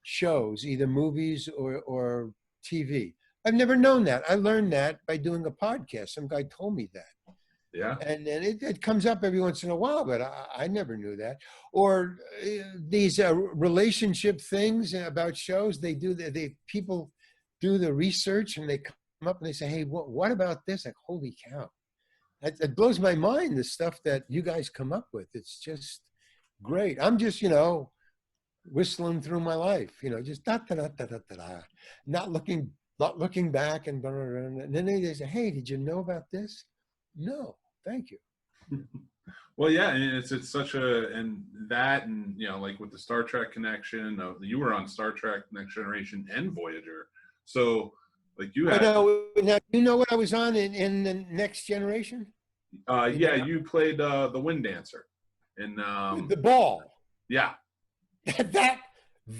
shows, either movies or TV. I've never known that. I learned that by doing a podcast. Some guy told me that. Yeah. And it comes up every once in a while, but I never knew that. Or these relationship things about shows, people do the research and they come up and they say, hey, what about this? Like, holy cow. It blows my mind, the stuff that you guys come up with. It's just great. I'm just, whistling through my life, just da da da da da da, not looking back, and then they say, hey, did you know about this? No, thank you. Well, yeah, and it's such and like with the Star Trek connection, you were on Star Trek Next Generation and Voyager, so like you had. Now, you know what I was on in the Next Generation? You played the Wind Dancer in the ball. Yeah.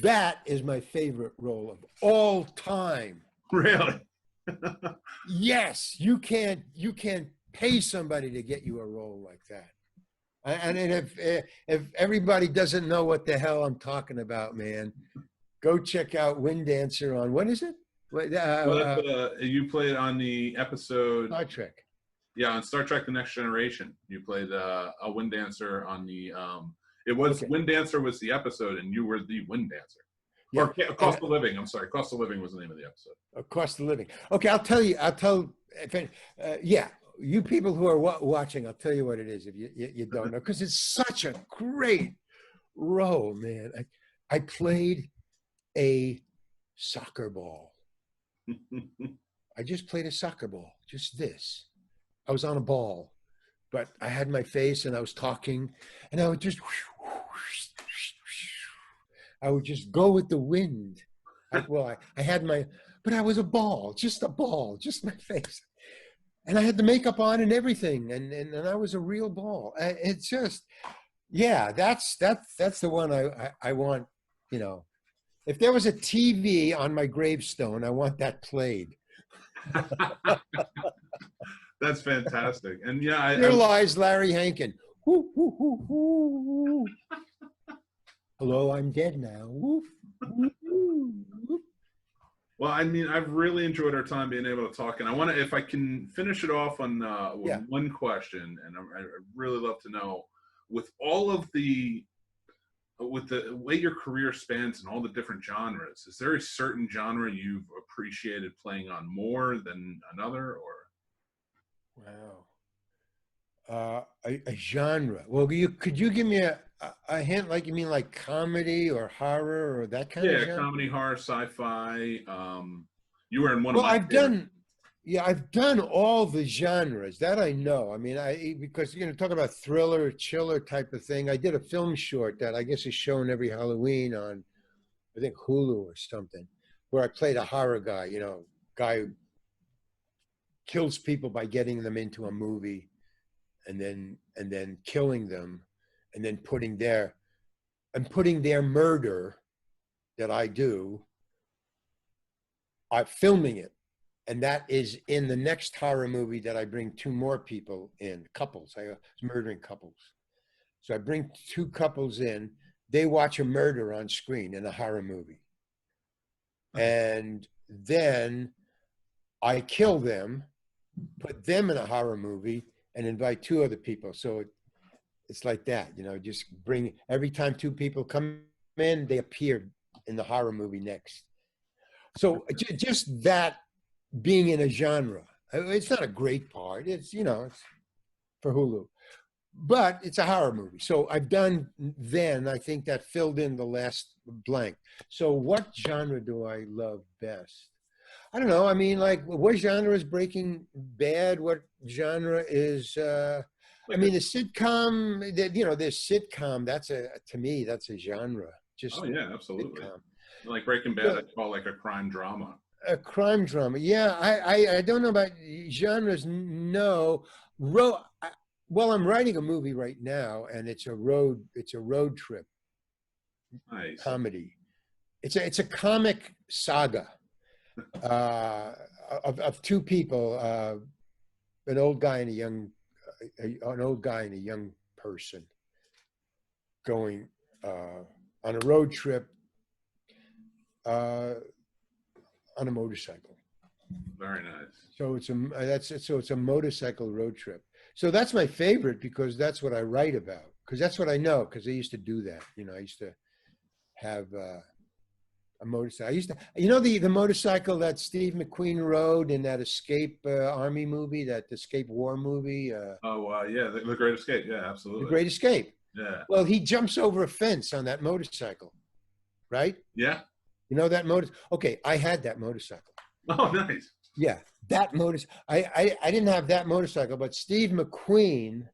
That is my favorite role of all time. Really? Yes, you can't pay somebody to get you a role like that. And if everybody doesn't know what the hell I'm talking about, man, go check out Wind Dancer on, what is it? You played on the episode Star Trek. Yeah, on Star Trek: The Next Generation, you played a Wind Dancer on the. It was Wind Dancer was the episode, and you were the Wind Dancer. Yeah. Or Cost of Living. I'm sorry, Cost of Living was the name of the episode. Cost of Living. Okay, I'll tell you. You people who are watching, I'll tell you what it is if you don't know, because it's such a great role, man. I played a soccer ball. I just played a soccer ball, just this. I was on a ball, but I had my face and I was talking, and I would just go with the wind. I had but I was a ball, just my face. And I had the makeup on and everything, and I was a real ball. It's just, yeah, that's the one I want, If there was a TV on my gravestone, I want that played. That's fantastic. And yeah, Here lies Larry Hankin. Woo, woo, woo, woo. Hello, I'm dead now. Woo, woo, woo. Well, I mean, I've really enjoyed our time being able to talk, and I want to, if I can finish it off on one question, and I really love to know, with all of the with the way your career spans and all the different genres, is there a certain genre you've appreciated playing on more than another, or? Wow. A genre. Well, could you give me a hint? Like, you mean like comedy or horror or that kind of Yeah, genre? comedy, horror, sci-fi. You were in one of Well, my favorite. yeah, I've done all the genres that I know. I mean, because talk about thriller, chiller type of thing. I did a film short that I guess is shown every Halloween on, I think, Hulu or something, where I played a horror guy. Guy who kills people by getting them into a movie, and then killing them, and then putting their murder that I do, filming it. And that is in the next horror movie that I bring two more people in, couples. I was murdering couples. So I bring two couples in. They watch a murder on screen in a horror movie. And then I kill them, put them in a horror movie, and invite two other people. So it's like that, just bring, every time two people come in, they appear in the horror movie next. So just that being in a genre. It's not a great part. It's for Hulu, but it's a horror movie. So I've done then, I think that filled in the last blank. So what genre do I love best? I don't know. I mean, like, what genre is Breaking Bad? What genre is, I mean, the sitcom, this sitcom, to me, that's a genre. Just Oh yeah, absolutely. sitcom. Like Breaking Bad, I call like a crime drama. A crime drama. Yeah, I don't know about genres. No, well, I'm writing a movie right now, and it's a road trip Nice. comedy. It's a comic saga of two people, an old guy and a young person going on a road trip on a motorcycle. Very nice. So it's a motorcycle road trip. So that's my favorite because that's what I write about. Because that's what I know. Because I used to do that. I used to have a motorcycle. I used to, the motorcycle that Steve McQueen rode in that Escape Army movie, that Escape War movie. Yeah, the Great Escape. Yeah, absolutely. The Great Escape. Yeah. Well, he jumps over a fence on that motorcycle, right? Yeah. You know that motor? Okay, I had that motorcycle. Oh, nice. Yeah, that motor. I didn't have that motorcycle, but Steve McQueen.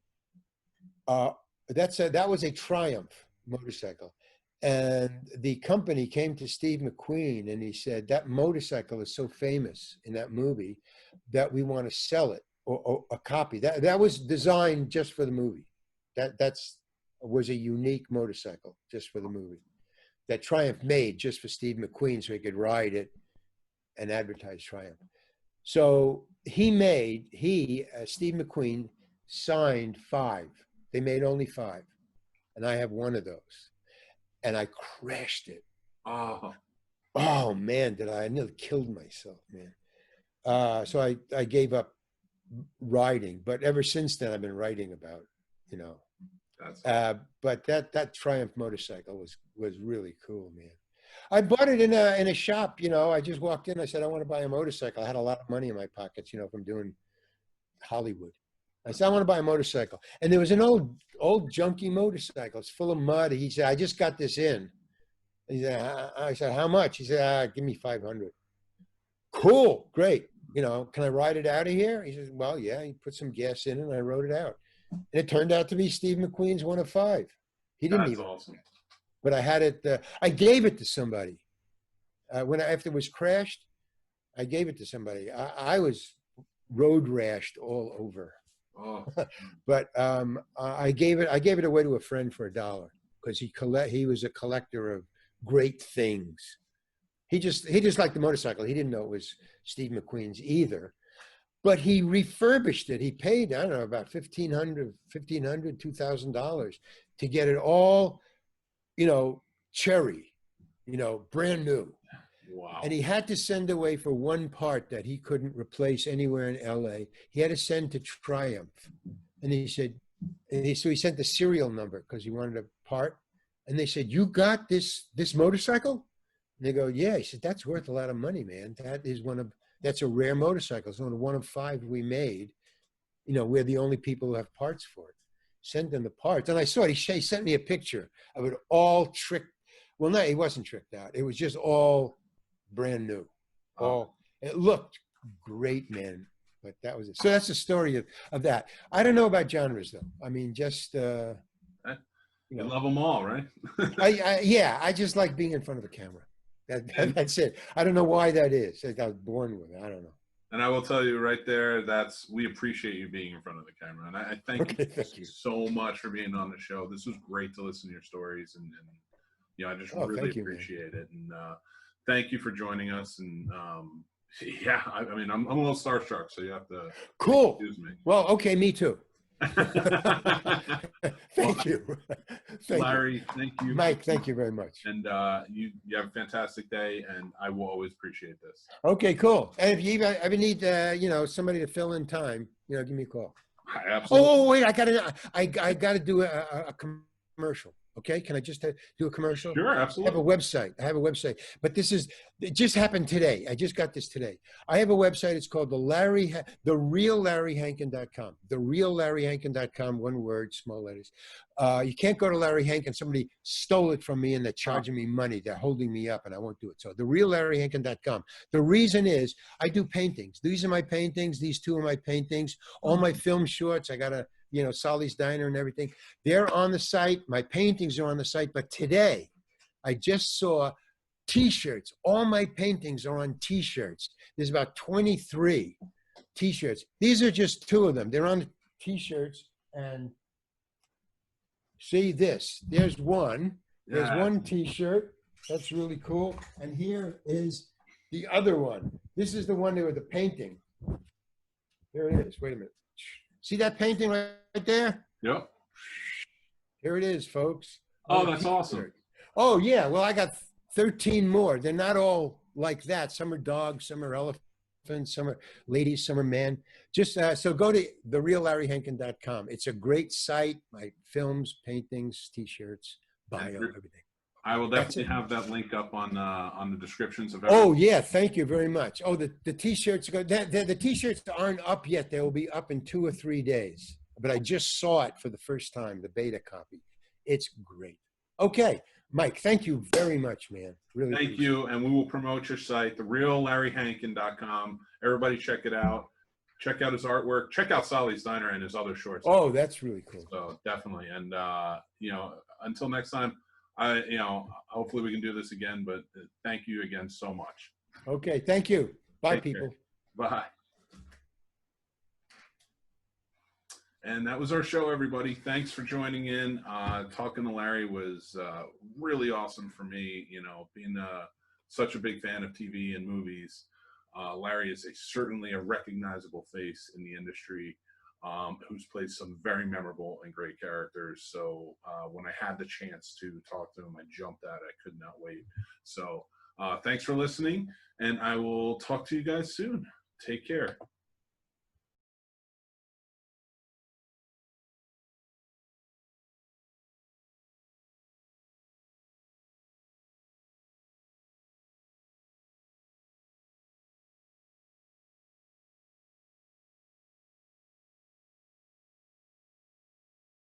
That was a Triumph motorcycle, and the company came to Steve McQueen and he said that motorcycle is so famous in that movie that we want to sell it, or a copy. That was designed just for the movie. That was a unique motorcycle just for the movie. That Triumph made just for Steve McQueen so he could ride it and advertise Triumph. So Steve McQueen signed 5. They made only 5. And I have one of those. And I crashed it. Oh man, I nearly killed myself, man. So I gave up riding, but ever since then I've been writing about, but that Triumph motorcycle was really cool, man. I bought it in a shop, I just walked in, I said, I want to buy a motorcycle. I had a lot of money in my pockets, from doing Hollywood. I said, I want to buy a motorcycle. And there was an old junky motorcycle. It's full of mud. He said, I just got this in. He said, I said, how much? He said, give me 500. Cool, great. Can I ride it out of here? He says, well, yeah. He put some gas in it and I rode it out. And it turned out to be Steve McQueen's one of 5. He didn't even. Awesome. But I had it. I gave it to somebody. After it was crashed, I gave it to somebody. I was road rashed all over. Oh. But I gave it away to a friend for $1 because he was a collector of great things. He just liked the motorcycle. He didn't know it was Steve McQueen's either. But he refurbished it. He paid, I don't know, about $1,500, $2,000 to get it all, cherry, brand new. Wow. And he had to send away for one part that he couldn't replace anywhere in LA. He had to send to Triumph. And he said, so he sent the serial number because he wanted a part. And they said, "You got this motorcycle?" And they go, "Yeah." He said, "That's worth a lot of money, man. That's a rare motorcycle. It's only one of 5 we made. You know, we're the only people who have parts for it. Send them the parts." And I saw it. He sent me a picture of it all tricked. Well, no, it wasn't tricked out. It was just all brand new. It looked great, man. But that was it. So that's the story of that. I don't know about genres though. I mean, just you love them all, right? I just like being in front of the camera. That's it. I don't know why that is. I was born with it. I don't know. And I will tell you right there, we appreciate you being in front of the camera. And I thank you so much for being on the show. This was great to listen to your stories. And I just really appreciate it. And thank you for joining us. And yeah, I mean, I'm a little starstruck, so you have to excuse me. Well, okay, me too. Thank you. Larry, thank you. Mike, thank you very much. And you have a fantastic day, and I will always appreciate this. Okay, cool. And if you ever need somebody to fill in time, give me a call. Absolutely. Oh wait, I gotta do a commercial. Okay, can I just do a commercial? Sure, absolutely. I have a website, but it just happened today. I just got this today. I have a website. It's called thereallarryhankin.com. Thereallarryhankin.com, one word, small letters. You can't go to Larry Hankin. Somebody stole it from me and they're charging me money. They're holding me up and I won't do it. So thereallarryhankin.com. The reason is I do paintings. These are my paintings. These 2 are my paintings. All my film shorts. I got Solly's Diner and everything. They're on the site. My paintings are on the site. But today, I just saw T-shirts. All my paintings are on T-shirts. There's about 23 T-shirts. These are just 2 of them. They're on the T-shirts. And see this. There's one. There's one T-shirt. That's really cool. And here is the other one. This is the one with the painting. Here it is. Wait a minute. See that painting right there? Yep. Here it is, folks. Oh, that's awesome. Oh, yeah. Well, I got 13 more. They're not all like that. Some are dogs, some are elephants, some are ladies, some are men. Just so go to thereallarryhankin.com. It's a great site. My films, paintings, T-shirts, bio, everything. I will definitely have that link up on the descriptions of everything. Oh yeah, thank you very much. Oh, the T-shirts the T-shirts aren't up yet. They will be up in 2 or 3 days. But I just saw it for the first time, the beta copy. It's great. Okay, Mike, thank you very much, man. Really. Thank you, and we will promote your site, thereallarryhankin.com. Everybody check it out. Check out his artwork. Check out Solly's Diner and his other shorts. Oh, that's really cool. So definitely, and until next time. Hopefully we can do this again, but thank you again so much. Okay, thank you. Bye, Take people. Care. Bye. And that was our show, everybody. Thanks for joining in. Talking to Larry was really awesome for me. Being such a big fan of TV and movies, Larry is certainly a recognizable face in the industry. Who's played some very memorable and great characters. So when I had the chance to talk to him, I jumped at it. I could not wait. So thanks for listening, and I will talk to you guys soon. Take care.